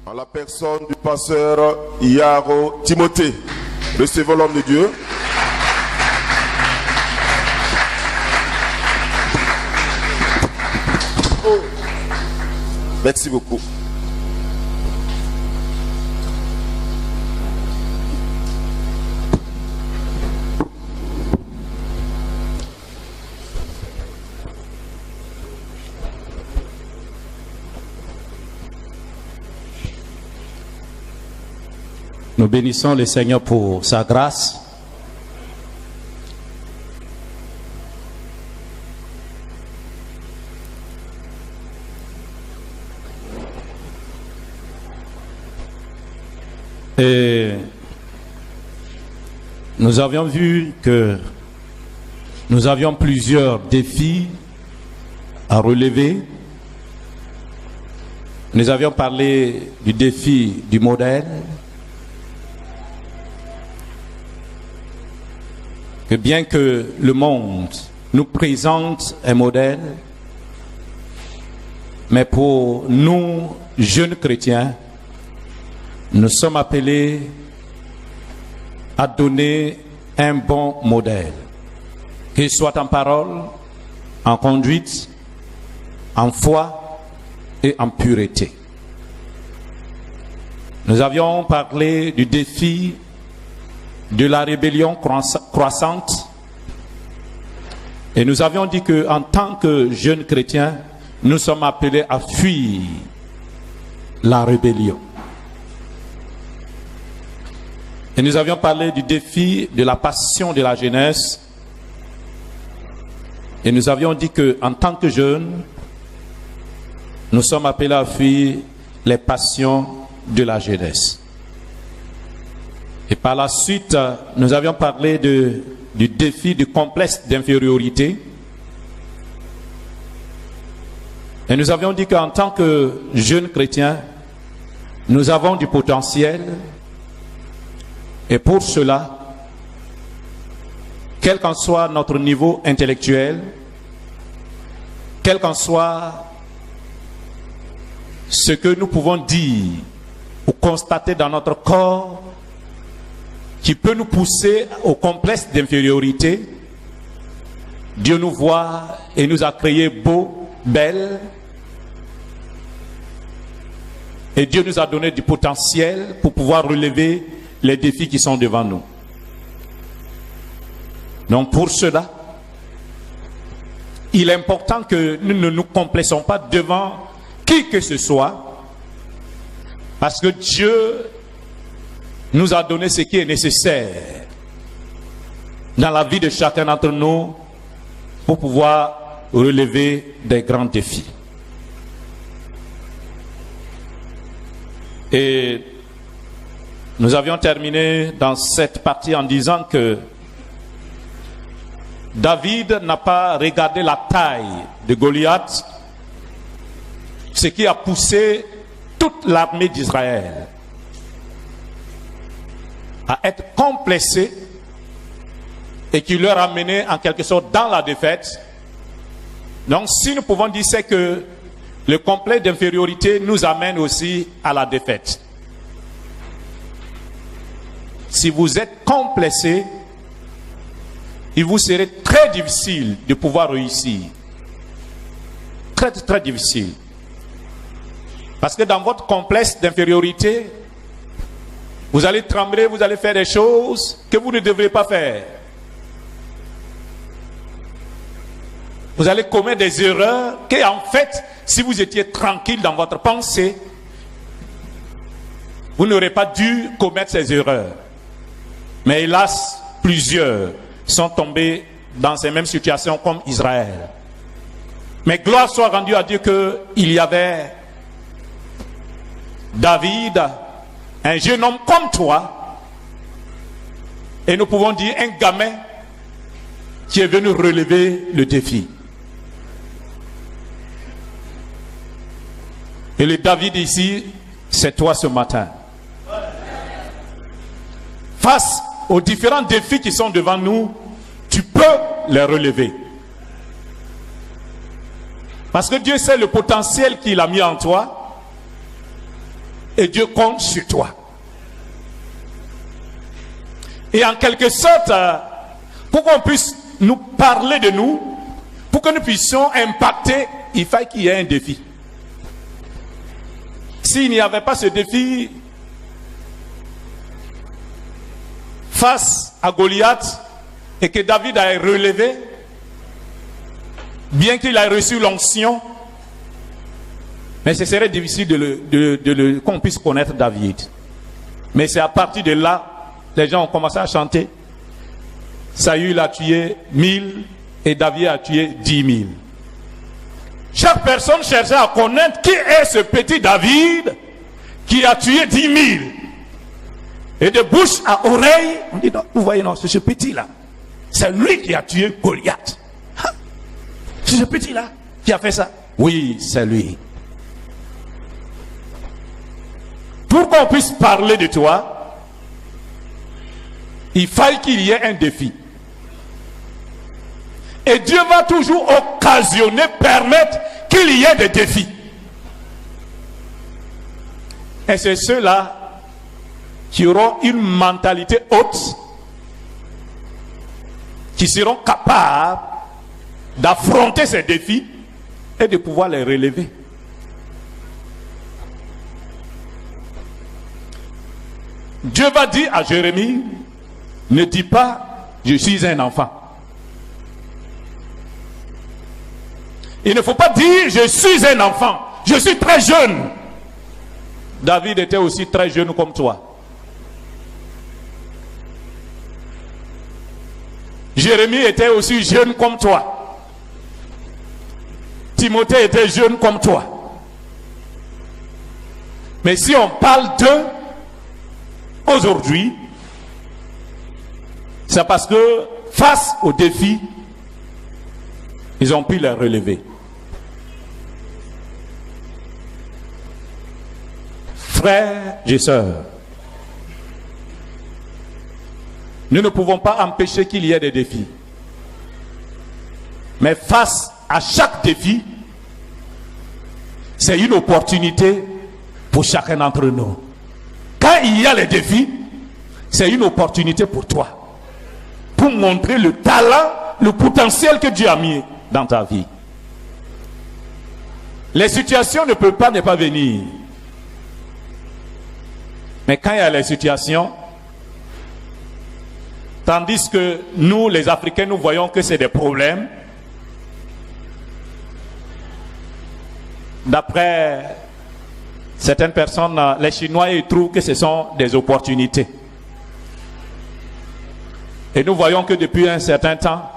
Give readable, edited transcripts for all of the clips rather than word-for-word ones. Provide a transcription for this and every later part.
En la personne du pasteur Yaro Timothée. Recevons l'homme de Dieu. Oh. Merci beaucoup. Nous bénissons le Seigneur pour sa grâce. Et nous avions vu que nous avions plusieurs défis à relever. Nous avions parlé du défi du modèle. Que bien que le monde nous présente un modèle, mais pour nous, jeunes chrétiens, nous sommes appelés à donner un bon modèle, qu'il soit en parole, en conduite, en foi et en pureté. Nous avions parlé du défi de la rébellion croissante. Et nous avions dit qu'en tant que jeunes chrétiens, nous sommes appelés à fuir la rébellion. Et nous avions parlé du défi de la passion de la jeunesse. Et nous avions dit qu'en tant que jeunes, nous sommes appelés à fuir les passions de la jeunesse. Et par la suite, nous avions parlé du défi du complexe d'infériorité. Et nous avions dit qu'en tant que jeunes chrétiens, nous avons du potentiel. Et pour cela, quel qu'en soit notre niveau intellectuel, quel qu'en soit ce que nous pouvons dire ou constater dans notre corps, qui peut nous pousser au complexe d'infériorité, Dieu nous voit et nous a créés beaux, belles, et Dieu nous a donné du potentiel pour pouvoir relever les défis qui sont devant nous. Donc pour cela, il est important que nous ne nous complaisons pas devant qui que ce soit, parce que Dieu nous a donné ce qui est nécessaire dans la vie de chacun d'entre nous pour pouvoir relever des grands défis. Et nous avions terminé dans cette partie en disant que David n'a pas regardé la taille de Goliath, ce qui a poussé toute l'armée d'Israël à être complexés et qui leur a mené en quelque sorte dans la défaite. Donc si nous pouvons dire, c'est que le complexe d'infériorité nous amène aussi à la défaite. Si vous êtes complexé, il vous serait très difficile de pouvoir réussir. Très très difficile. Parce que dans votre complexe d'infériorité, vous allez trembler, vous allez faire des choses que vous ne devrez pas faire. Vous allez commettre des erreurs que, en fait, si vous étiez tranquille dans votre pensée, vous n'aurez pas dû commettre ces erreurs. Mais hélas, plusieurs sont tombés dans ces mêmes situations comme Israël. Mais gloire soit rendue à Dieu qu'il y avait David, un jeune homme comme toi, et nous pouvons dire un gamin qui est venu relever le défi. Et le David ici, c'est toi ce matin. Face aux différents défis qui sont devant nous, tu peux les relever. Parce que Dieu sait le potentiel qu'il a mis en toi. Et Dieu compte sur toi. Et en quelque sorte, pour qu'on puisse nous parler de nous, pour que nous puissions impacter, il fallait qu'il y ait un défi. S'il n'y avait pas ce défi, face à Goliath, et que David a relevé, bien qu'il ait reçu l'onction, mais ce serait difficile qu'on puisse connaître David. Mais c'est à partir de là, les gens ont commencé à chanter. Saül a tué 1000 et David a tué 10 000. Chaque personne cherchait à connaître qui est ce petit David qui a tué 10 000. Et de bouche à oreille, on dit, non, vous voyez, non, c'est ce petit-là. C'est lui qui a tué Goliath. C'est ce petit-là qui a fait ça. Oui, c'est lui. Pour qu'on puisse parler de toi, il faille qu'il y ait un défi. Et Dieu va toujours occasionner, permettre qu'il y ait des défis. Et c'est ceux-là qui auront une mentalité haute, qui seront capables d'affronter ces défis et de pouvoir les relever. Dieu va dire à Jérémie, ne dis pas, je suis un enfant. Il ne faut pas dire, je suis un enfant, je suis très jeune. David était aussi très jeune comme toi. Jérémie était aussi jeune comme toi. Timothée était jeune comme toi. Mais si on parle d'eux aujourd'hui, c'est parce que face aux défis, ils ont pu les relever. Frères et sœurs, nous ne pouvons pas empêcher qu'il y ait des défis. Mais face à chaque défi, c'est une opportunité pour chacun d'entre nous. Quand il y a les défis, c'est une opportunité pour toi. Pour montrer le talent, le potentiel que Dieu a mis dans ta vie. Les situations ne peuvent pas ne pas venir. Mais quand il y a les situations, tandis que nous, les Africains, nous voyons que c'est des problèmes, d'après certaines personnes, les Chinois, ils trouvent que ce sont des opportunités. Et nous voyons que depuis un certain temps,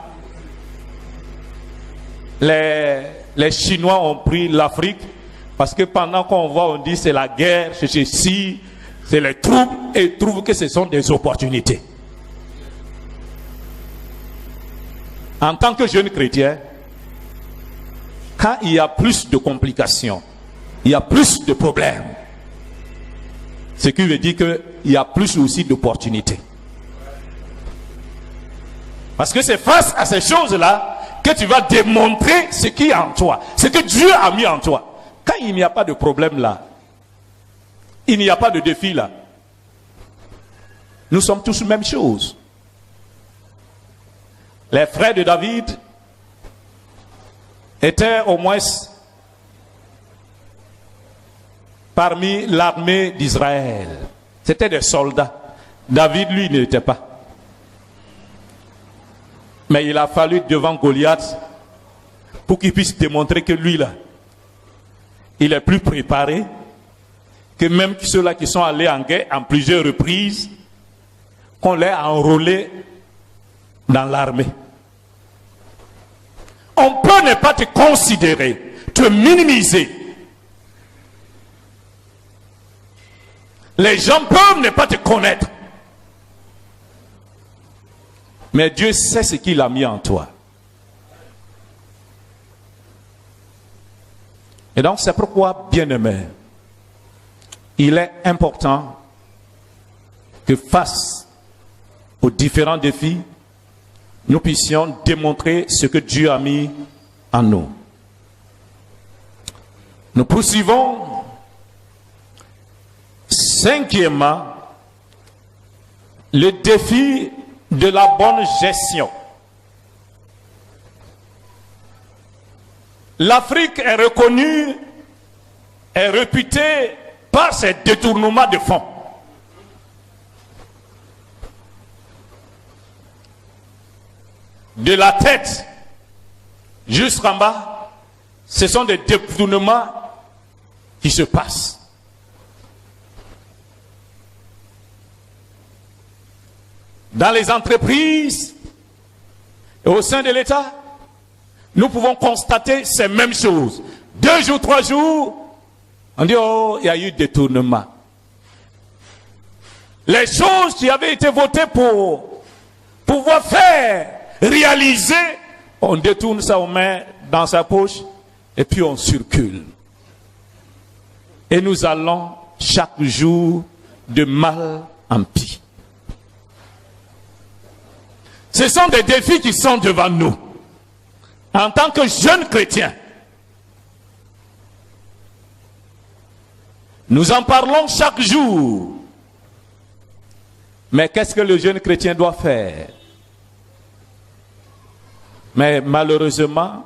les Chinois ont pris l'Afrique, parce que pendant qu'on voit, on dit c'est la guerre, c'est ceci, c'est les troubles, et ils trouvent que ce sont des opportunités. En tant que jeune chrétien, quand il y a plus de complications, il y a plus de problèmes, ce qui veut dire qu'il y a plus aussi d'opportunités. Parce que c'est face à ces choses-là que tu vas démontrer ce qui est en toi, ce que Dieu a mis en toi. Quand il n'y a pas de problème là, il n'y a pas de défi là, nous sommes tous la même chose. Les frères de David étaient au moins parmi l'armée d'Israël. C'était des soldats. David, lui, ne l'était pas. Mais il a fallu devant Goliath pour qu'il puisse démontrer que lui, là, il est plus préparé que même ceux-là qui sont allés en guerre en plusieurs reprises, qu'on les a enrôlés dans l'armée. On peut ne pas te considérer, te minimiser. Les gens peuvent ne pas te connaître. Mais Dieu sait ce qu'il a mis en toi. Et donc c'est pourquoi, bien-aimé, il est important que face aux différents défis, nous puissions démontrer ce que Dieu a mis en nous. Nous poursuivons Cinquièmement, le défi de la bonne gestion. L'Afrique est reconnue, est réputée par ses détournements de fonds. De la tête jusqu'en bas, ce sont des détournements qui se passent. Dans les entreprises et au sein de l'État, nous pouvons constater ces mêmes choses. 2 jours, 3 jours, on dit, oh, il y a eu détournement. Les choses qui avaient été votées pour pouvoir faire, réaliser, on détourne ça, on met dans sa poche, et puis on circule. Et nous allons chaque jour de mal en pis. Ce sont des défis qui sont devant nous. En tant que jeunes chrétiens, nous en parlons chaque jour. Mais qu'est-ce que le jeune chrétien doit faire? Mais malheureusement,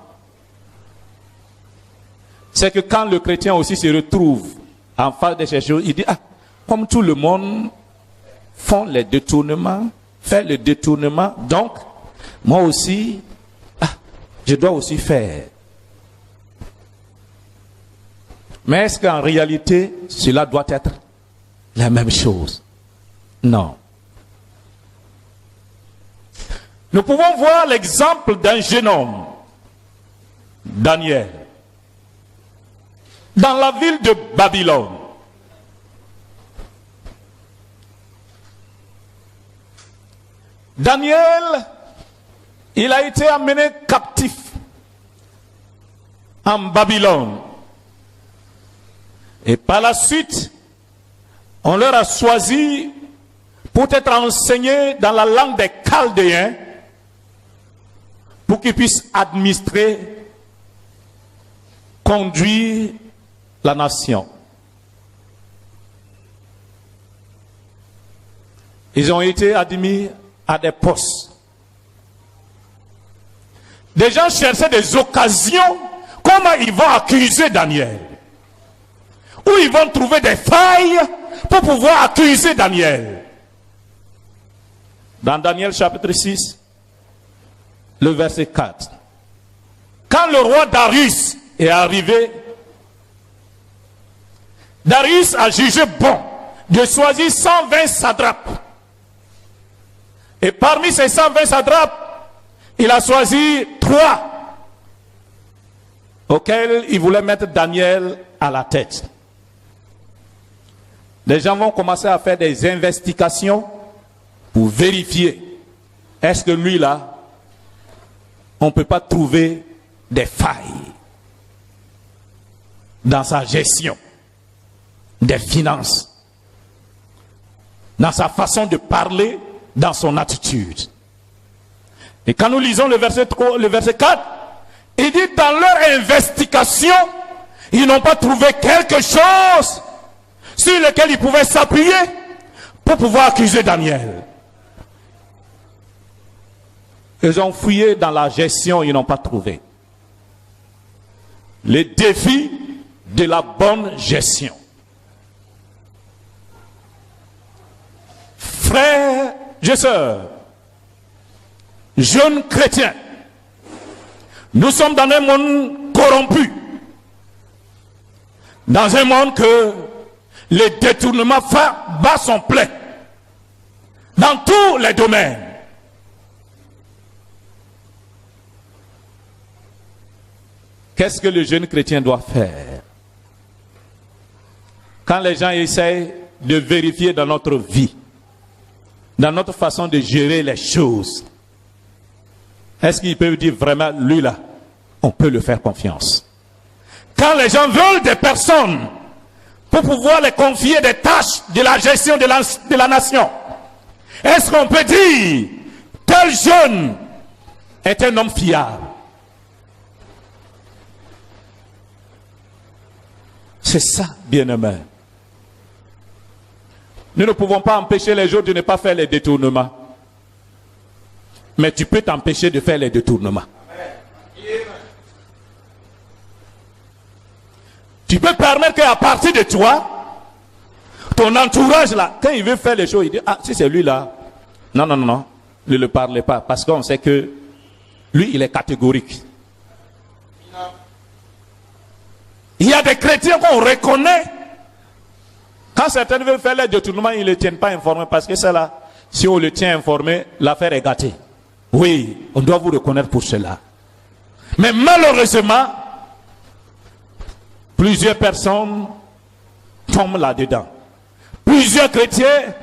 c'est que quand le chrétien aussi se retrouve en face de ces choses, il dit, ah, comme tout le monde font les détournements, fait le détournement, donc moi aussi, je dois aussi faire. Mais est-ce qu'en réalité, cela doit être la même chose? Non. Nous pouvons voir l'exemple d'un jeune homme, Daniel, dans la ville de Babylone. Daniel, il a été amené captif en Babylone. Et par la suite, on leur a choisi pour être enseigné dans la langue des Chaldéens, pour qu'ils puissent administrer, conduire la nation. Ils ont été admis à des postes. Des gens cherchaient des occasions, comment ils vont accuser Daniel. Où ils vont trouver des failles pour pouvoir accuser Daniel. Dans Daniel chapitre 6, le verset 4. Quand le roi Darius est arrivé, Darius a jugé bon de choisir 120 satrapes. Et parmi ces 120 satrapes, il a choisi 3 auxquels il voulait mettre Daniel à la tête. Les gens vont commencer à faire des investigations pour vérifier, est-ce que lui là, on ne peut pas trouver des failles dans sa gestion des finances, dans sa façon de parler, dans son attitude. Et quand nous lisons le verset 4, il dit, dans leur investigation, ils n'ont pas trouvé quelque chose sur lequel ils pouvaient s'appuyer pour pouvoir accuser Daniel. Ils ont fouillé dans la gestion, ils n'ont pas trouvé. Les défis de la bonne gestion. Frères et sœurs, jeunes chrétiens, nous sommes dans un monde corrompu. Dans un monde que les détournements bas sont pleins. Dans tous les domaines. Qu'est-ce que le jeune chrétien doit faire? Quand les gens essayent de vérifier dans notre vie, dans notre façon de gérer les choses, est-ce qu'ils peuvent dire vraiment, lui là, on peut le faire confiance? Quand les gens veulent des personnes pour pouvoir les confier des tâches de la gestion de la nation, est-ce qu'on peut dire, tel jeune est un homme fiable? C'est ça, bien-aimé. Nous ne pouvons pas empêcher les autres de ne pas faire les détournements. Mais tu peux t'empêcher de faire les détournements. Tu peux permettre qu'à partir de toi, ton entourage là, quand il veut faire les choses, il dit, ah, si c'est lui là, non, ne le parlez pas, parce qu'on sait que lui, il est catégorique. Il y a des chrétiens qu'on reconnaît. Quand certains veulent faire les détournements, ils ne le tiennent pas informé, parce que c'est là, si on le tient informé, l'affaire est gâtée. Oui, on doit vous reconnaître pour cela. Mais malheureusement, plusieurs personnes tombent là-dedans. Plusieurs chrétiens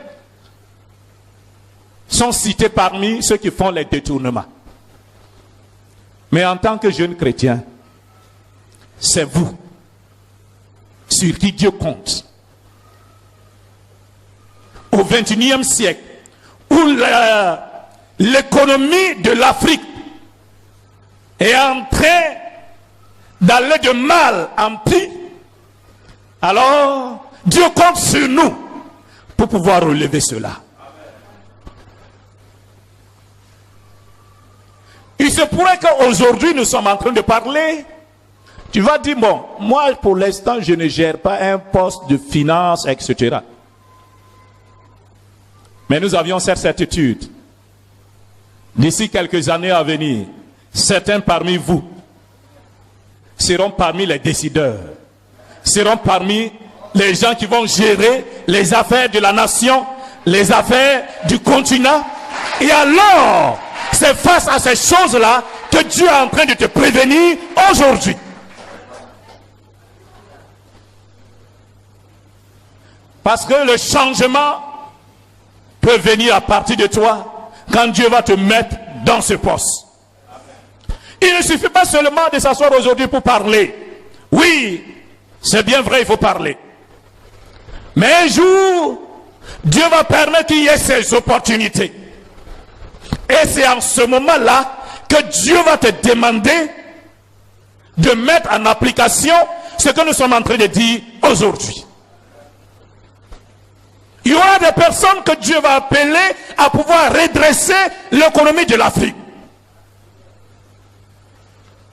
sont cités parmi ceux qui font les détournements. Mais en tant que jeune chrétien, c'est vous sur qui Dieu compte. Au XXIe siècle, où l'économie de l'Afrique est en train d'aller de mal en pis, alors Dieu compte sur nous pour pouvoir relever cela. Il se pourrait qu'aujourd'hui nous sommes en train de parler. Tu vas dire, bon, moi pour l'instant je ne gère pas un poste de finance, etc. Mais nous avions cette certitude. D'ici quelques années à venir, certains parmi vous seront parmi les décideurs, seront parmi les gens qui vont gérer les affaires de la nation, les affaires du continent. Et alors, c'est face à ces choses-là que Dieu est en train de te prévenir aujourd'hui. Parce que le changement peut venir à partir de toi quand Dieu va te mettre dans ce poste. Il ne suffit pas seulement de s'asseoir aujourd'hui pour parler. Oui, c'est bien vrai, il faut parler. Mais un jour, Dieu va permettre qu'il y ait ces opportunités. Et c'est en ce moment-là que Dieu va te demander de mettre en application ce que nous sommes en train de dire aujourd'hui. Il y aura des personnes que Dieu va appeler à pouvoir redresser l'économie de l'Afrique.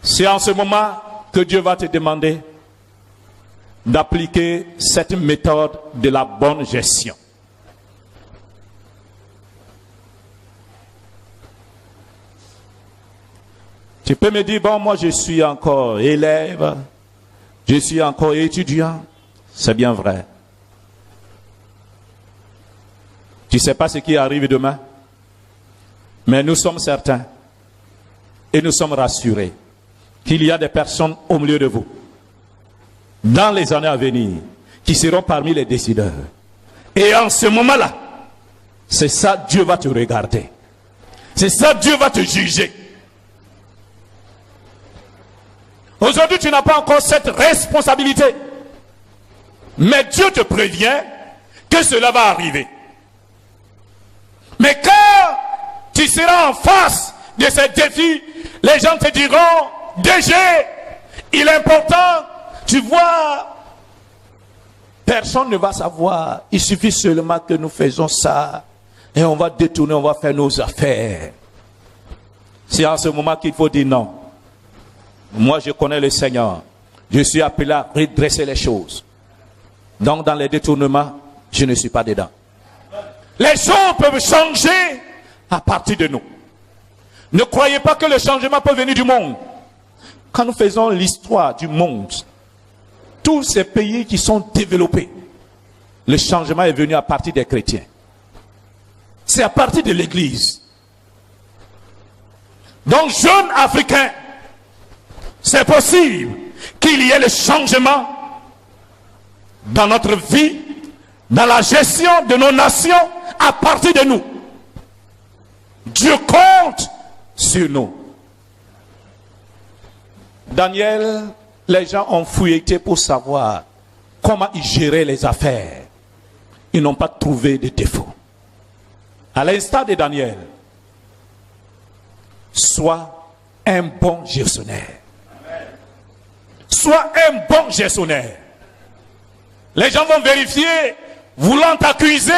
C'est en ce moment que Dieu va te demander d'appliquer cette méthode de la bonne gestion. Tu peux me dire, bon, moi je suis encore élève, je suis encore étudiant. C'est bien vrai. Tu ne sais pas ce qui arrive demain. Mais nous sommes certains et nous sommes rassurés qu'il y a des personnes au milieu de vous, dans les années à venir, qui seront parmi les décideurs. Et en ce moment-là, c'est ça Dieu va te regarder. C'est ça Dieu va te juger. Aujourd'hui, tu n'as pas encore cette responsabilité. Mais Dieu te prévient que cela va arriver. Mais quand tu seras en face de ces défis, les gens te diront, DG, il est important, tu vois, personne ne va savoir. Il suffit seulement que nous faisons ça et on va détourner, on va faire nos affaires. C'est en ce moment qu'il faut dire non. Moi, je connais le Seigneur. Je suis appelé à redresser les choses. Donc, dans les détournements, je ne suis pas dedans. Les choses peuvent changer à partir de nous. Ne croyez pas que le changement peut venir du monde. Quand nous faisons l'histoire du monde, tous ces pays qui sont développés, le changement est venu à partir des chrétiens. C'est à partir de l'Église. Donc, jeunes Africains, c'est possible qu'il y ait le changement dans notre vie, dans la gestion de nos nations, à partir de nous. Dieu compte sur nous. Daniel, les gens ont fouillé pour savoir comment il gérait les affaires. Ils n'ont pas trouvé de défaut. À l'instar de Daniel, sois un bon gestionnaire. Sois un bon gestionnaire. Les gens vont vérifier voulant t'accuser,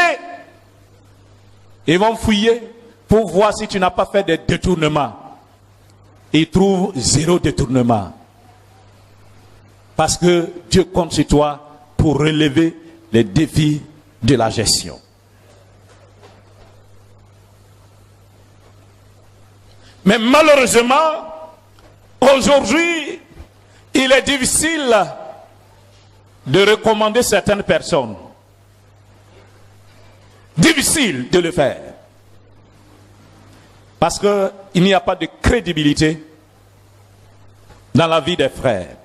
ils vont fouiller pour voir si tu n'as pas fait des détournements. Ils trouvent 0 détournement. Parce que Dieu compte sur toi pour relever les défis de la gestion. Mais malheureusement, aujourd'hui, il est difficile de recommander certaines personnes. Difficile de le faire. Parce qu'il n'y a pas de crédibilité dans la vie des frères.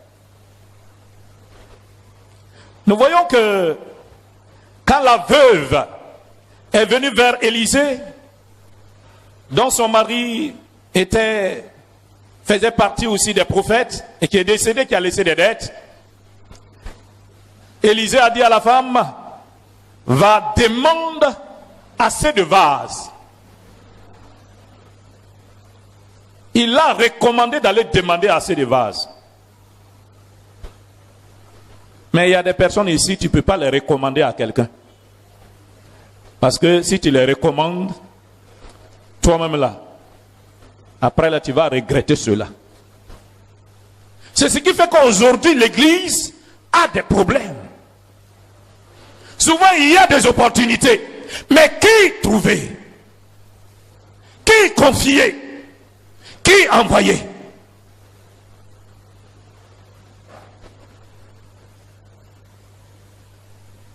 Nous voyons que quand la veuve est venue vers Élisée, dont son mari faisait partie aussi des prophètes et qui est décédé, qui a laissé des dettes, Élisée a dit à la femme, va demander assez de vases. Il l'a recommandé d'aller demander assez de vases. Mais il y a des personnes ici, tu ne peux pas les recommander à quelqu'un. Parce que si tu les recommandes, toi-même là, après là, tu vas regretter cela. C'est ce qui fait qu'aujourd'hui, l'Église a des problèmes. Souvent, il y a des opportunités. Mais qui trouver? Qui confier? Qui envoyer?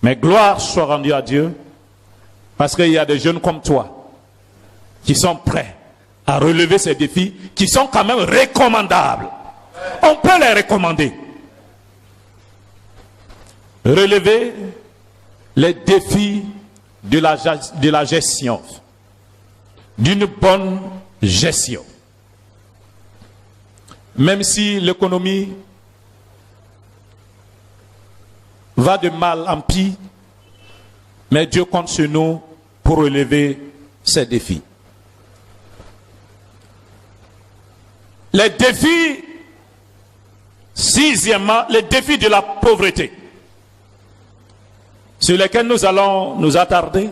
Mais gloire soit rendue à Dieu, parce qu'il y a des jeunes comme toi qui sont prêts à relever ces défis, qui sont quand même recommandables. On peut les recommander. Relever les défis de la gestion, d'une bonne gestion. Même si l'économie va de mal en pis, mais Dieu compte sur nous pour relever ces défis. Les défis, sixièmement, les défis de la pauvreté, sur lesquels nous allons nous attarder.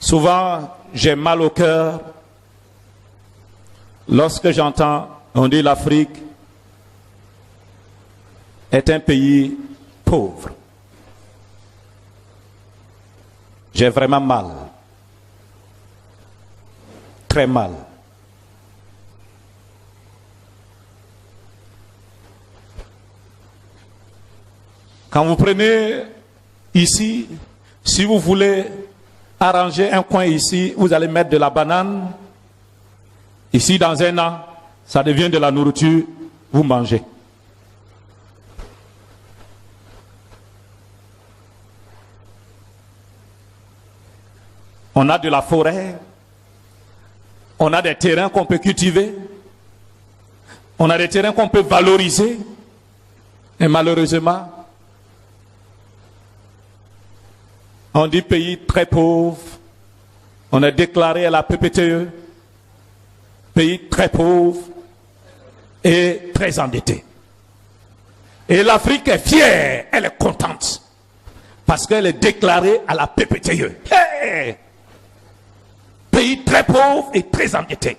Souvent, j'ai mal au cœur lorsque j'entends, on dit l'Afrique est un pays pauvre. J'ai vraiment mal. Très mal. Quand vous prenez ici, si vous voulez arranger un coin ici, vous allez mettre de la banane. Ici, dans un an, ça devient de la nourriture, vous mangez. On a de la forêt, on a des terrains qu'on peut cultiver, on a des terrains qu'on peut valoriser, et malheureusement, on dit pays très pauvre, on est déclaré à la PPTE, pays très pauvre et très endetté. Et l'Afrique est fière, elle est contente, parce qu'elle est déclarée à la PPTE. Hey! Pays très pauvre et très endetté.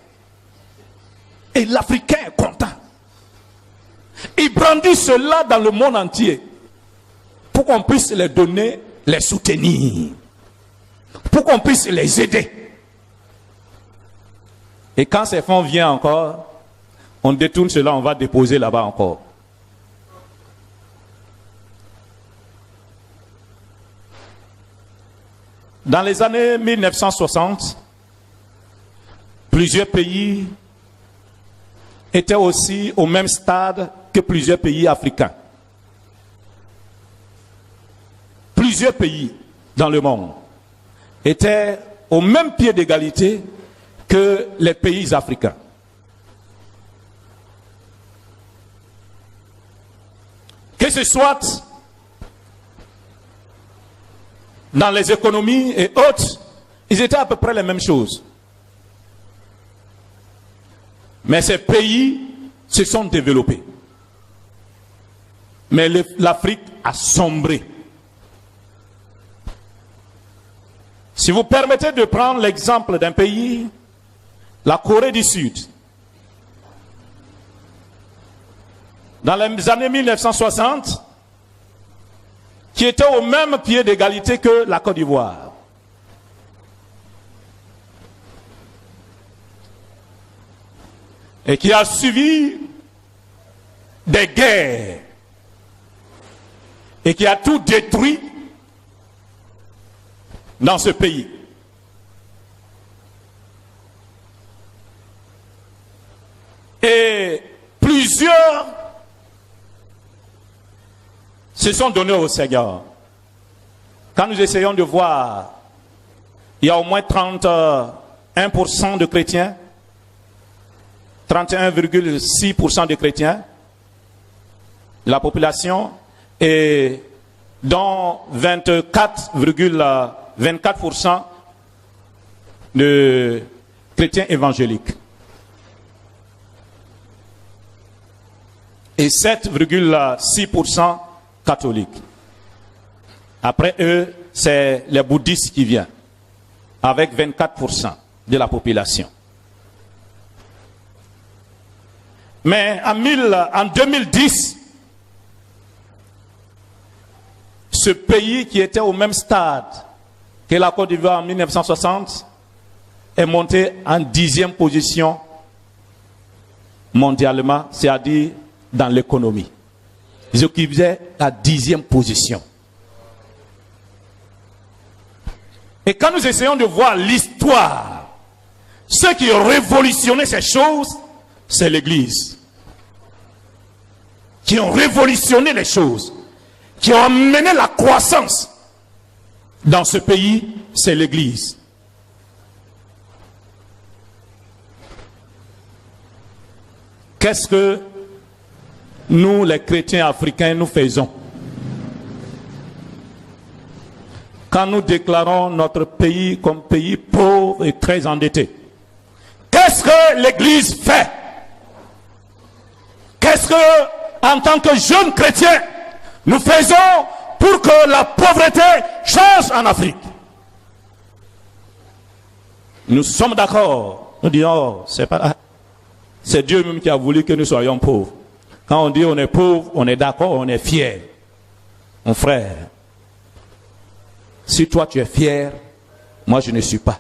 Et l'Africain est content. Il brandit cela dans le monde entier pour qu'on puisse les donner, les soutenir, pour qu'on puisse les aider. Et quand ces fonds viennent encore, on détourne cela, on va déposer là-bas encore. Dans les années 1960, plusieurs pays étaient aussi au même stade que plusieurs pays africains. Plusieurs pays dans le monde étaient au même pied d'égalité que les pays africains. Que ce soit dans les économies et autres, ils étaient à peu près les mêmes choses. Mais ces pays se sont développés. Mais l'Afrique a sombré. Si vous permettez de prendre l'exemple d'un pays, la Corée du Sud, dans les années 1960, qui était au même pied d'égalité que la Côte d'Ivoire. Et qui a suivi des guerres et qui a tout détruit dans ce pays. Et plusieurs se sont donnés au Seigneur. Quand nous essayons de voir, il y a au moins 31% de chrétiens, 31,6% de chrétiens, la population, et dont 24,24% de chrétiens évangéliques. Et 7,6% catholiques. Après eux, c'est les bouddhistes qui viennent, avec 24% de la population. Mais en 2010, ce pays qui était au même stade que la Côte d'Ivoire en 1960 est monté en 10e position mondialement, c'est-à-dire dans l'économie. Ils occupaient la 10e position. Et quand nous essayons de voir l'histoire, ceux qui ont révolutionné ces choses, c'est l'Église. Qui ont révolutionné les choses, qui ont amené la croissance dans ce pays, c'est l'Église. Qu'est-ce que nous, les chrétiens africains, nous faisons? Quand nous déclarons notre pays comme pays pauvre et très endetté, qu'est-ce que l'Église fait? Qu'est-ce que, en tant que jeunes chrétiens, nous faisons pour que la pauvreté change en Afrique? Nous sommes d'accord. Nous disons, c'est Dieu même qui a voulu que nous soyons pauvres. Quand on dit on est pauvre, on est d'accord, on est fier. Mon frère, si toi tu es fier, moi je ne suis pas.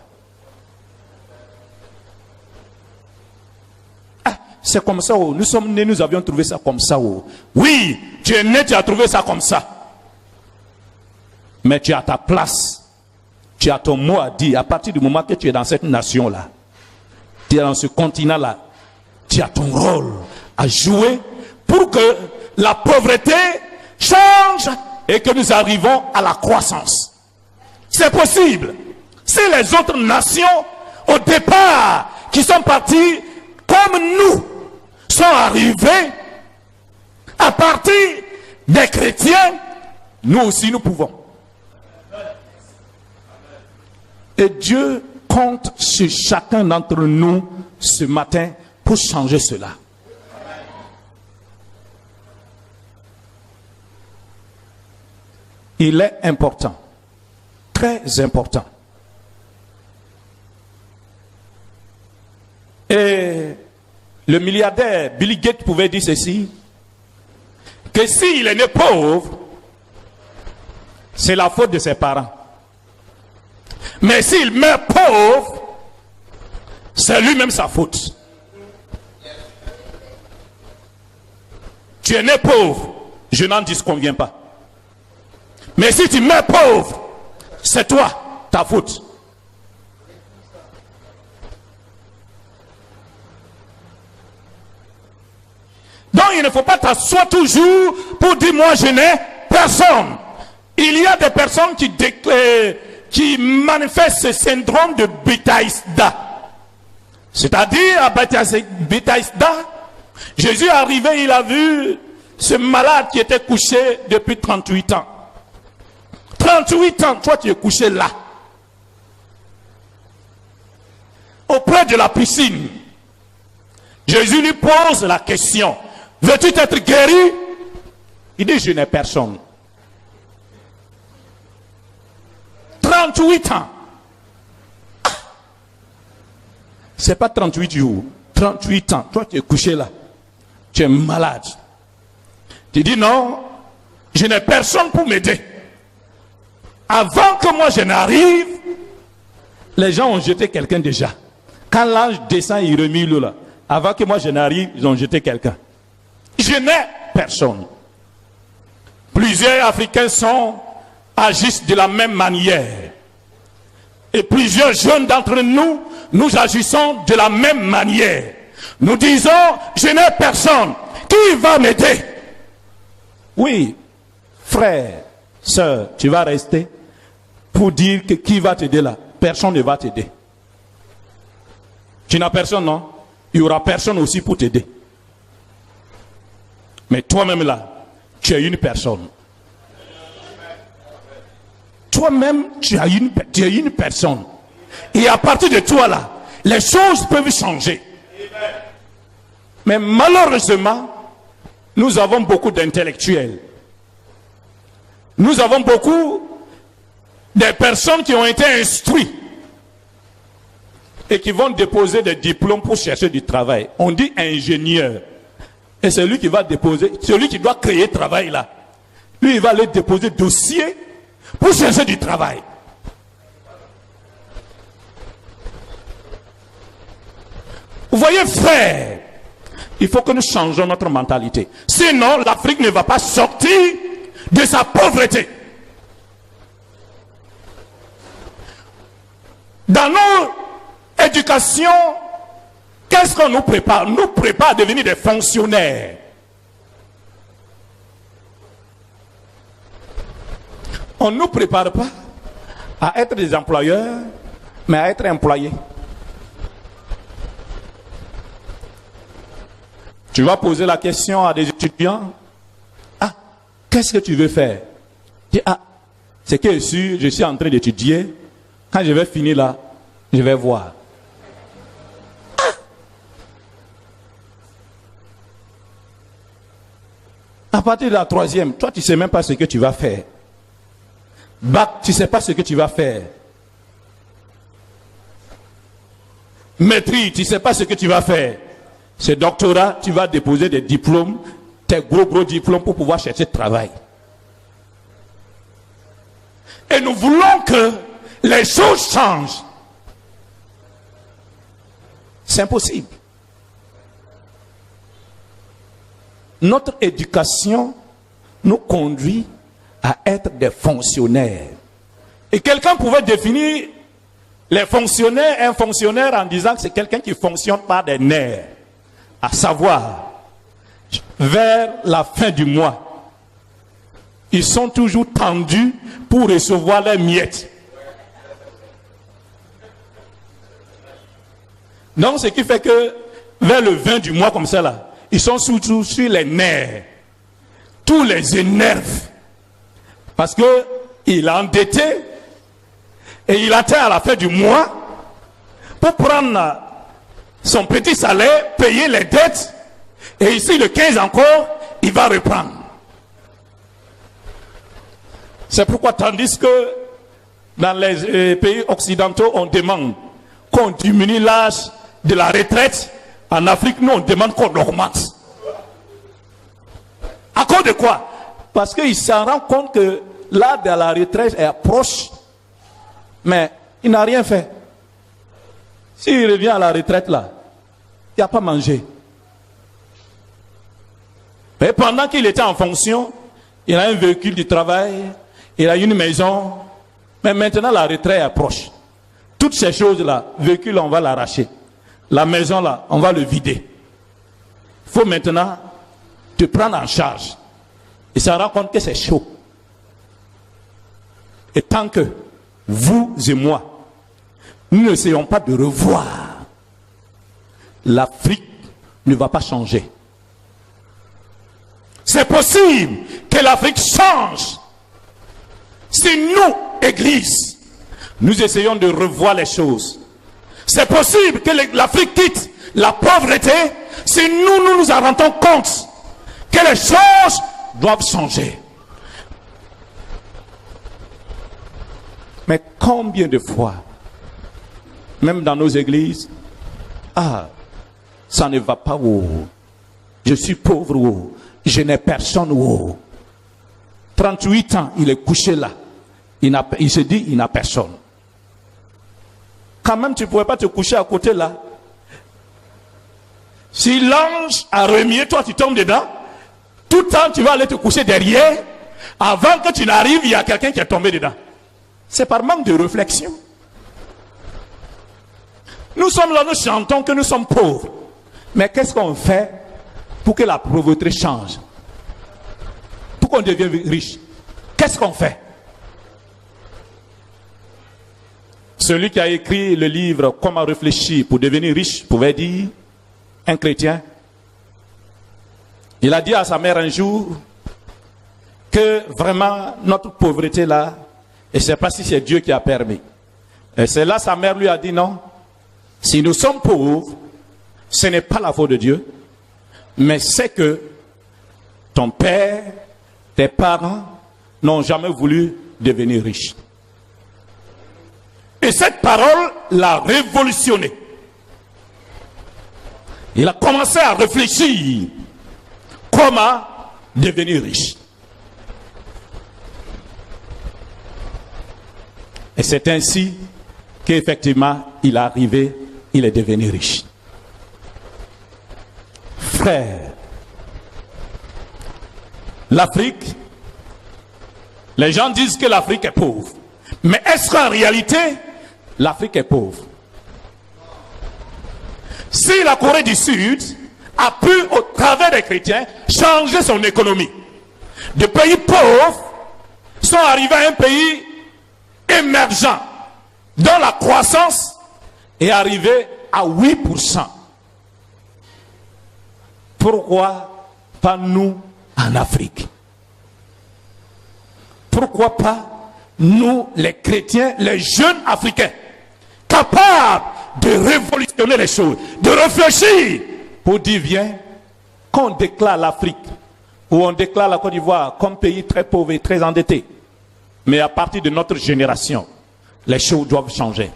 C'est comme ça, nous sommes nés, nous avions trouvé ça comme ça. Oui, tu es né, tu as trouvé ça comme ça. Mais tu as ta place. Tu as ton mot à dire. À partir du moment que tu es dans cette nation-là, tu es dans ce continent-là, tu as ton rôle à jouer pour que la pauvreté change et que nous arrivons à la croissance. C'est possible. Si les autres nations, au départ, qui sont parties comme nous, sont arrivés à partir des chrétiens, nous aussi nous pouvons. Et Dieu compte sur chacun d'entre nous ce matin pour changer cela. Il est important, très important. Et le milliardaire Bill Gates pouvait dire ceci, que s'il est né pauvre, c'est la faute de ses parents. Mais s'il meurt pauvre, c'est lui-même sa faute. Tu es né pauvre, je n'en disconviens pas. Mais si tu meurs pauvre, c'est toi, ta faute. Donc il ne faut pas t'asseoir toujours pour dire moi je n'ai personne. Il y a des personnes qui manifestent ce syndrome de Bethsaïda. C'est-à-dire à Bethsaïda, Jésus est arrivé, il a vu ce malade qui était couché depuis 38 ans. 38 ans, toi tu es couché là. Auprès de la piscine. Jésus lui pose la question, veux-tu être guéri? Il dit, je n'ai personne. 38 ans. C'est pas 38 jours, 38 ans. Toi, tu es couché là. Tu es malade. Tu dis non, je n'ai personne pour m'aider. Avant que moi je n'arrive, les gens ont jeté quelqu'un déjà. Quand l'ange descend, il remet l'eau là. Avant que moi je n'arrive, ils ont jeté quelqu'un. Je n'ai personne. Plusieurs Africains agissent de la même manière. Et plusieurs jeunes d'entre nous, nous agissons de la même manière. Nous disons, je n'ai personne. Qui va m'aider? Oui, frère, sœur, tu vas rester pour dire que qui va t'aider là? Personne ne va t'aider. Tu n'as personne, non? Il n'y aura personne aussi pour t'aider. Mais toi-même là, tu es une personne. Toi-même, tu es une personne. Et à partir de toi là, les choses peuvent changer. Mais malheureusement, nous avons beaucoup d'intellectuels. Nous avons beaucoup de personnes qui ont été instruites et qui vont déposer des diplômes pour chercher du travail. On dit ingénieur. Et c'est lui qui va déposer, celui qui doit créer travail là. Lui, il va aller déposer dossier pour chercher du travail. Vous voyez, frère, il faut que nous changeons notre mentalité. Sinon, l'Afrique ne va pas sortir de sa pauvreté. Dans nos éducations, qu'est-ce qu'on nous prépare? Nous prépare à devenir des fonctionnaires. On ne nous prépare pas à être des employeurs, mais à être employés. Tu vas poser la question à des étudiants. Ah, qu'est-ce que tu veux faire? Je dis, ah, c'est que je suis en train d'étudier. Quand je vais finir là, je vais voir. Ah. À partir de la 3e, toi tu ne sais même pas ce que tu vas faire. Bac, tu ne sais pas ce que tu vas faire. Maîtrise, tu ne sais pas ce que tu vas faire. Ce doctorat, tu vas déposer des diplômes, tes gros diplômes pour pouvoir chercher de travail. Et nous voulons que les choses changent. C'est impossible. Notre éducation nous conduit à être des fonctionnaires. Et quelqu'un pouvait définir les fonctionnaires, un fonctionnaire en disant que c'est quelqu'un qui fonctionne par des nerfs. À savoir, vers la fin du mois, ils sont toujours tendus pour recevoir les miettes. Donc, ce qui fait que vers le 20 du mois comme ça là, ils sont surtout sur les nerfs. Tous les énervent. Parce que il est endetté et il attend à la fin du mois pour prendre son petit salaire, payer les dettes, et ici le 15 encore, il va reprendre. C'est pourquoi tandis que dans les pays occidentaux, on demande qu'on diminue l'âge de la retraite, en Afrique, nous on demande qu'on l'augmente. À cause de quoi? Parce qu'il s'en rend compte que l'âge de la retraite est proche, mais il n'a rien fait. S'il revient à la retraite là, il n'a pas mangé. Mais pendant qu'il était en fonction, il a un véhicule de travail, il a une maison, mais maintenant la retraite est proche. Toutes ces choses-là, véhicule, on va l'arracher. La maison là, on va le vider. Il faut maintenant te prendre en charge. Il se rend compte que c'est chaud. Et tant que vous et moi, nous n'essayons pas de revoir, l'Afrique ne va pas changer. C'est possible que l'Afrique change si nous, Église, nous essayons de revoir les choses. C'est possible que l'Afrique quitte la pauvreté si nous nous en rendons compte que les choses doivent changer. Mais combien de fois, même dans nos églises, ça ne va pas, je suis pauvre, je n'ai personne, 38 ans, il est couché là, il se dit, il n'a personne. Quand même, tu ne pouvais pas te coucher à côté là. Si l'ange a remué, toi tu tombes dedans, tout le temps tu vas aller te coucher derrière, avant que tu n'arrives, il y a quelqu'un qui est tombé dedans. C'est par manque de réflexion. Nous sommes là, nous chantons que nous sommes pauvres. Mais qu'est-ce qu'on fait pour que la pauvreté change? Pour qu'on devienne riche? Qu'est-ce qu'on fait? Celui qui a écrit le livre « Comment réfléchir pour devenir riche » pouvait dire, un chrétien, il a dit à sa mère un jour que vraiment notre pauvreté là, et je ne sais pas si c'est Dieu qui a permis. Et c'est là sa mère lui a dit non, si nous sommes pauvres, ce n'est pas la faute de Dieu, mais c'est que ton père, tes parents n'ont jamais voulu devenir riches. Et cette parole l'a révolutionné. Il a commencé à réfléchir comment devenir riche. Et c'est ainsi qu'effectivement il est arrivé, il est devenu riche. Frère, l'Afrique, les gens disent que l'Afrique est pauvre. Mais est-ce qu'en réalité, l'Afrique est pauvre? Si la Corée du Sud a pu, au travers des chrétiens, changer son économie, de pays pauvres sont arrivés à un pays émergent, dont la croissance est arrivée à 8%. Pourquoi pas nous en Afrique? Pourquoi pas nous, les chrétiens, les jeunes africains, capables de révolutionner les choses, de réfléchir pour dire, viens, qu'on déclare l'Afrique, ou on déclare la Côte d'Ivoire comme pays très pauvre et très endetté. Mais à partir de notre génération, les choses doivent changer.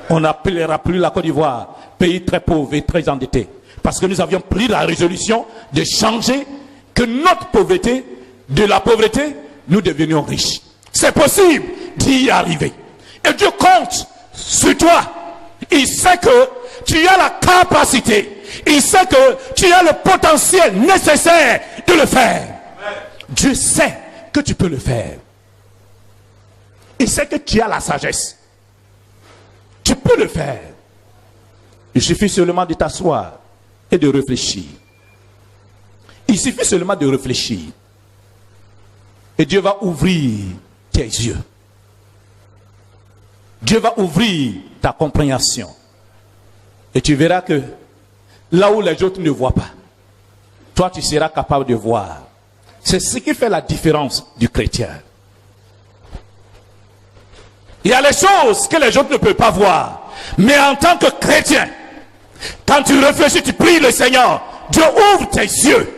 On n'appellera plus la Côte d'Ivoire pays très pauvre et très endetté. Parce que nous avions pris la résolution de changer, que notre pauvreté, de la pauvreté, nous devenions riches. C'est possible d'y arriver. Et Dieu compte sur toi. Il sait que tu as la capacité. Il sait que tu as le potentiel nécessaire de le faire. Dieu sait que tu peux le faire. Il sait que tu as la sagesse. Tu peux le faire. Il suffit seulement de t'asseoir et de réfléchir. Il suffit seulement de réfléchir. Et Dieu va ouvrir tes yeux. Dieu va ouvrir ta compréhension. Et tu verras que là où les autres ne voient pas, toi tu seras capable de voir. C'est ce qui fait la différence du chrétien. Il y a les choses que les autres ne peuvent pas voir. Mais en tant que chrétien, quand tu réfléchis, tu pries le Seigneur, Dieu ouvre tes yeux.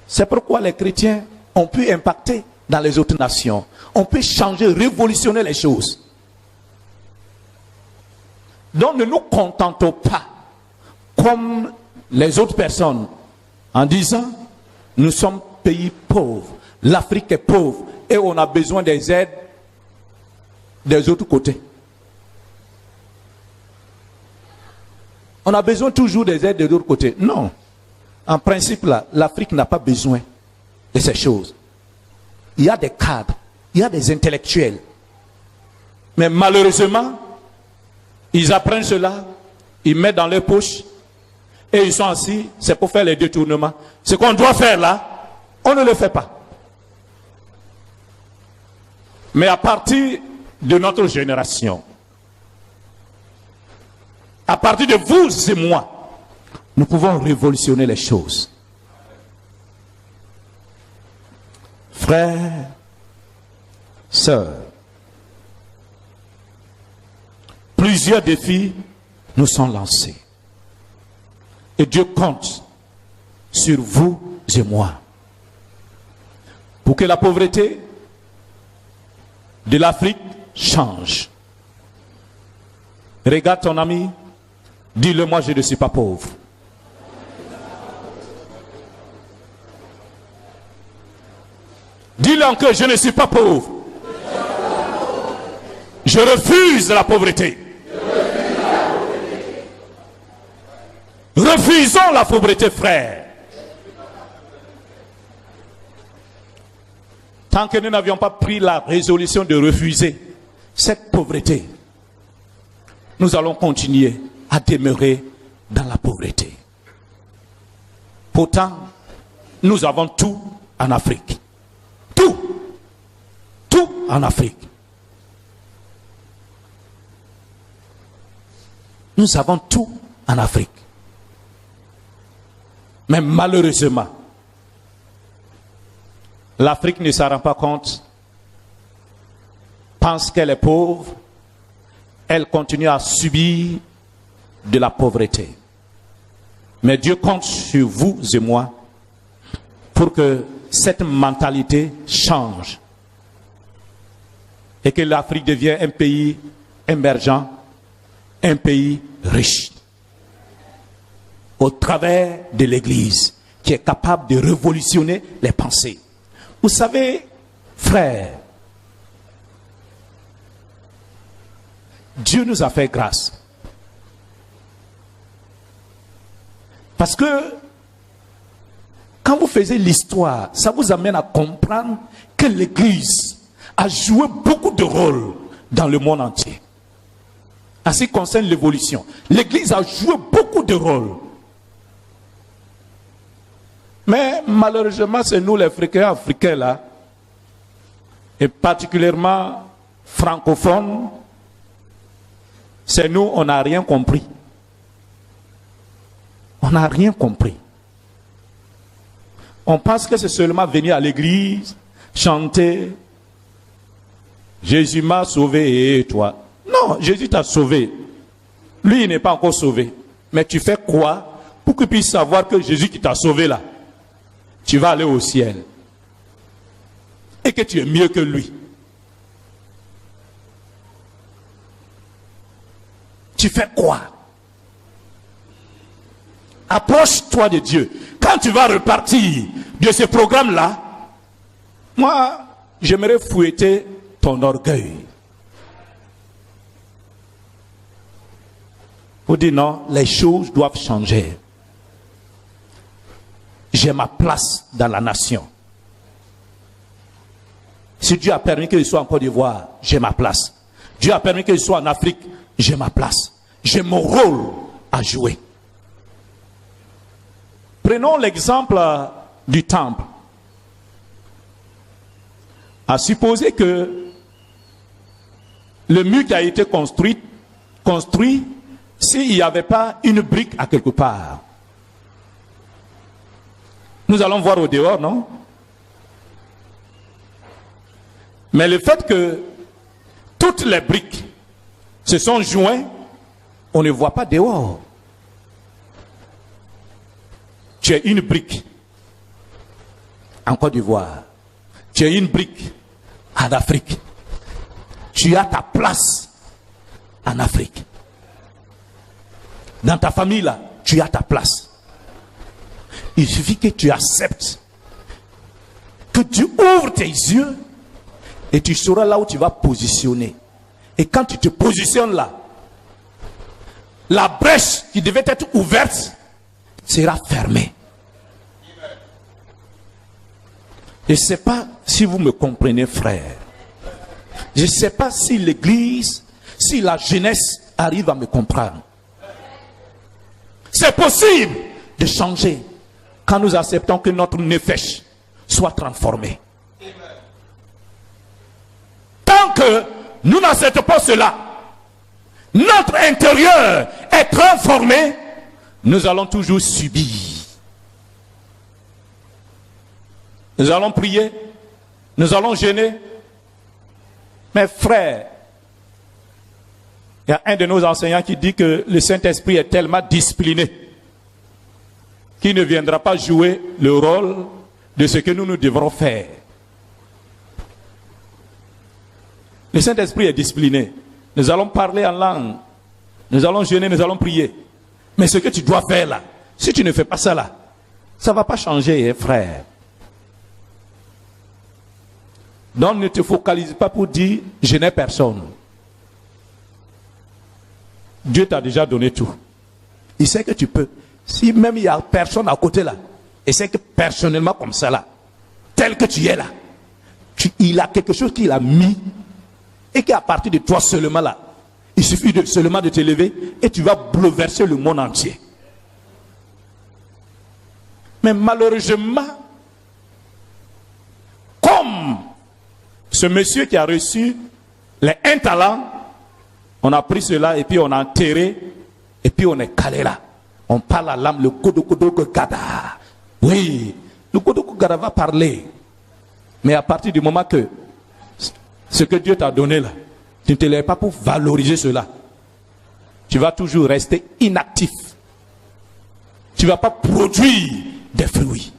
C'est pourquoi les chrétiens ont pu impacter dans les autres nations. On peut changer, révolutionner les choses. Donc ne nous contentons pas comme les autres personnes en disant nous sommes pays pauvres, l'Afrique est pauvre et on a besoin des aides des autres côtés. On a besoin toujours des aides des autres côtés. Non. En principe, là, l'Afrique n'a pas besoin de ces choses. Il y a des cadres, il y a des intellectuels. Mais malheureusement, ils apprennent cela, ils mettent dans leurs poches et ils sont assis, c'est pour faire les détournements. Ce qu'on doit faire là, on ne le fait pas. Mais à partir de notre génération, à partir de vous et moi, nous pouvons révolutionner les choses. Frères, sœurs, plusieurs défis nous sont lancés. Et Dieu compte sur vous et moi pour que la pauvreté de l'Afrique change. Regarde ton ami, dis-le, moi je ne suis pas pauvre. Dis-le encore, je ne suis pas pauvre. Je refuse la pauvreté. Refusons la pauvreté, frère. Tant que nous n'avions pas pris la résolution de refuser cette pauvreté, nous allons continuer à demeurer dans la pauvreté. Pourtant, nous avons tout en Afrique. Tout en Afrique. Nous avons tout en Afrique. Mais malheureusement, l'Afrique ne s'en rend pas compte, pense qu'elle est pauvre, elle continue à subir de la pauvreté. Mais Dieu compte sur vous et moi pour que cette mentalité change et que l'Afrique devienne un pays émergent, un pays riche, au travers de l'Église qui est capable de révolutionner les pensées. Vous savez, frères, Dieu nous a fait grâce. Parce que quand vous faisiez l'histoire, ça vous amène à comprendre que l'Église a joué beaucoup de rôles dans le monde entier. En ce qui concerne l'évolution, l'Église a joué beaucoup de rôles. Mais malheureusement, c'est nous les Africains là, et particulièrement francophones, c'est nous, on n'a rien compris. On n'a rien compris. On pense que c'est seulement venir à l'église, chanter, Jésus m'a sauvé et toi. Non, Jésus t'a sauvé. Lui, il n'est pas encore sauvé. Mais tu fais quoi pour qu'il puisse savoir que Jésus qui t'a sauvé là, tu vas aller au ciel. Et que tu es mieux que lui. Tu fais quoi? Approche-toi de Dieu. Quand tu vas repartir de ce programme-là, moi, j'aimerais fouetter ton orgueil. Pour dire non, les choses doivent changer. J'ai ma place dans la nation. Si Dieu a permis que je sois en Côte d'Ivoire, j'ai ma place. Dieu a permis que je sois en Afrique, j'ai ma place. J'ai mon rôle à jouer. Prenons l'exemple du temple. À supposer que le mur qui a été construit s'il n'y avait pas une brique à quelque part. Nous allons voir au dehors, non? Mais le fait que toutes les briques se sont jointes, on ne voit pas dehors. Tu es une brique en Côte d'Ivoire. Tu es une brique en Afrique. Tu as ta place en Afrique. Dans ta famille là, tu as ta place. Il suffit que tu acceptes, que tu ouvres tes yeux et tu sauras là où tu vas positionner. Et quand tu te positionnes là, la brèche qui devait être ouverte sera fermée. Je ne sais pas si vous me comprenez, frère. Je ne sais pas si l'église, si la jeunesse arrive à me comprendre. C'est possible de changer quand nous acceptons que notre nefesh soit transformé. Tant que nous n'acceptons pas cela, notre intérieur est transformé, nous allons toujours subir. Nous allons prier, nous allons jeûner. Mais frère, il y a un de nos enseignants qui dit que le Saint-Esprit est tellement discipliné qui ne viendra pas jouer le rôle de ce que nous devrons faire. Le Saint-Esprit est discipliné. Nous allons parler en langue. Nous allons jeûner, nous allons prier. Mais ce que tu dois faire là, si tu ne fais pas ça là, ça ne va pas changer, hein, frère. Donc ne te focalise pas pour dire je n'ai personne. Dieu t'a déjà donné tout. Il sait que tu peux. Si même il n'y a personne à côté là, et c'est que personnellement comme ça là, tel que tu es là, il a quelque chose qu'il a mis et qu'à partir de toi seulement là, il suffit seulement de te lever et tu vas bouleverser le monde entier. Mais malheureusement, comme ce monsieur qui a reçu les 1 talent, on a pris cela et puis on a enterré et puis on est calé là. On parle à l'âme, le Kodoko Gada. Oui, le Kodoko Gada va parler. Mais à partir du moment que ce que Dieu t'a donné là, tu ne te lèves pas pour valoriser cela. Tu vas toujours rester inactif. Tu ne vas pas produire des fruits.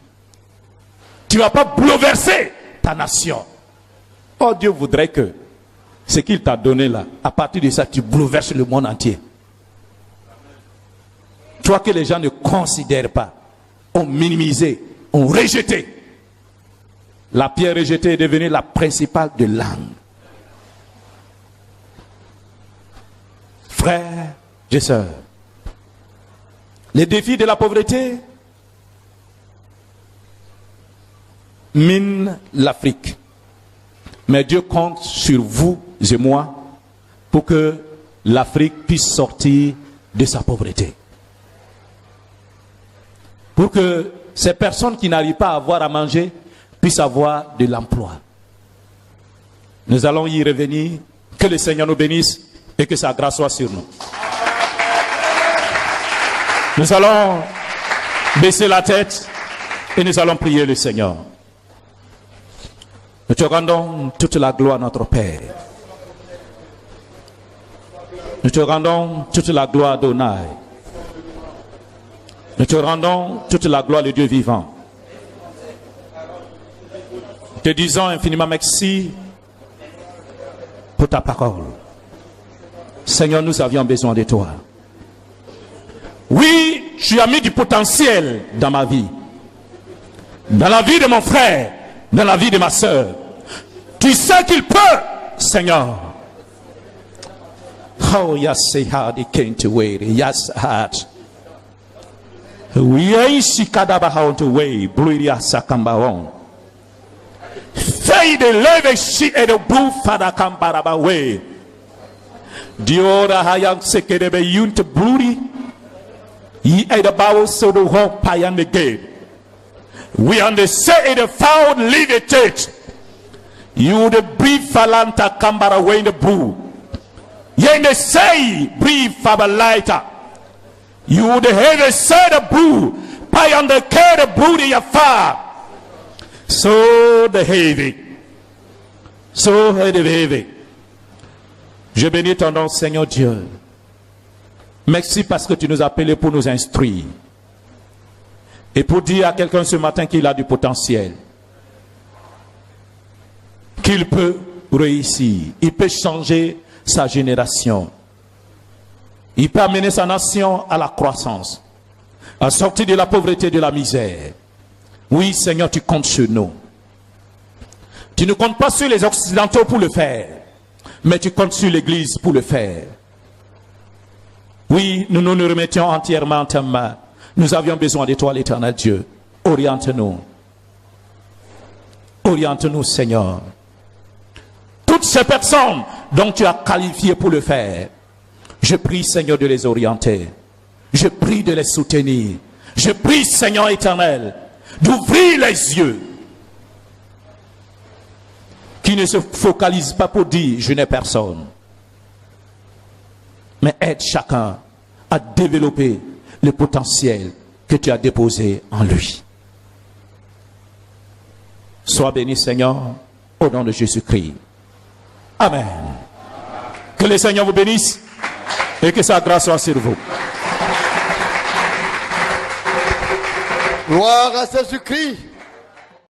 Tu ne vas pas bouleverser ta nation. Oh, Dieu voudrait que ce qu'il t'a donné là, à partir de ça, tu bouleverses le monde entier. Toi que les gens ne considèrent pas, ont minimisé, ont rejeté. La pierre rejetée est devenue la principale de l'âme. Frères et sœurs, les défis de la pauvreté minent l'Afrique. Mais Dieu compte sur vous et moi pour que l'Afrique puisse sortir de sa pauvreté. Pour que ces personnes qui n'arrivent pas à avoir à manger puissent avoir de l'emploi. Nous allons y revenir. Que le Seigneur nous bénisse et que sa grâce soit sur nous. Nous allons baisser la tête et nous allons prier le Seigneur. Nous te rendons toute la gloire à notre Père. Nous te rendons toute la gloire à Adonai. Nous te rendons toute la gloire, le Dieu vivant. Te disons infiniment merci pour ta parole. Seigneur, nous avions besoin de toi. Oui, tu as mis du potentiel dans ma vie. Dans la vie de mon frère, dans la vie de ma soeur. Tu sais qu'il peut, Seigneur. Oh, yes, he can't wait. Yes, heart. We ain't shikadaba how to way, Bluria Sakambaon. Fade the leve she and the blue father cambaraba way. Diora hayang sekedebe yunt bluri. Ye at the bow so the home payan the gate. We understand the found leave church. You the brief falanta cambara way in the blue. Ye the say brief fabalaita. You the heavy side of blue, pie on the care of booty of fire. So the heavy. So heavy. Je bénis ton nom, Seigneur Dieu. Merci parce que tu nous as appelés pour nous instruire. Et pour dire à quelqu'un ce matin qu'il a du potentiel. Qu'il peut réussir. Il peut changer sa génération. Il peut amener sa nation à la croissance, à sortir de la pauvreté et de la misère. Oui, Seigneur, tu comptes sur nous. Tu ne comptes pas sur les Occidentaux pour le faire, mais tu comptes sur l'Église pour le faire. Oui, nous nous remettions entièrement en ta main. Nous avions besoin de toi, l'Éternel Dieu. Oriente-nous. Oriente-nous, Seigneur. Toutes ces personnes dont tu as qualifié pour le faire, je prie, Seigneur, de les orienter. Je prie de les soutenir. Je prie, Seigneur éternel, d'ouvrir les yeux. Qui ne se focalise pas pour dire, je n'ai personne. Mais aide chacun à développer le potentiel que tu as déposé en lui. Sois béni, Seigneur, au nom de Jésus-Christ. Amen. Que le Seigneur vous bénisse. Et que sa grâce soit sur vous. Gloire à Jésus-Christ.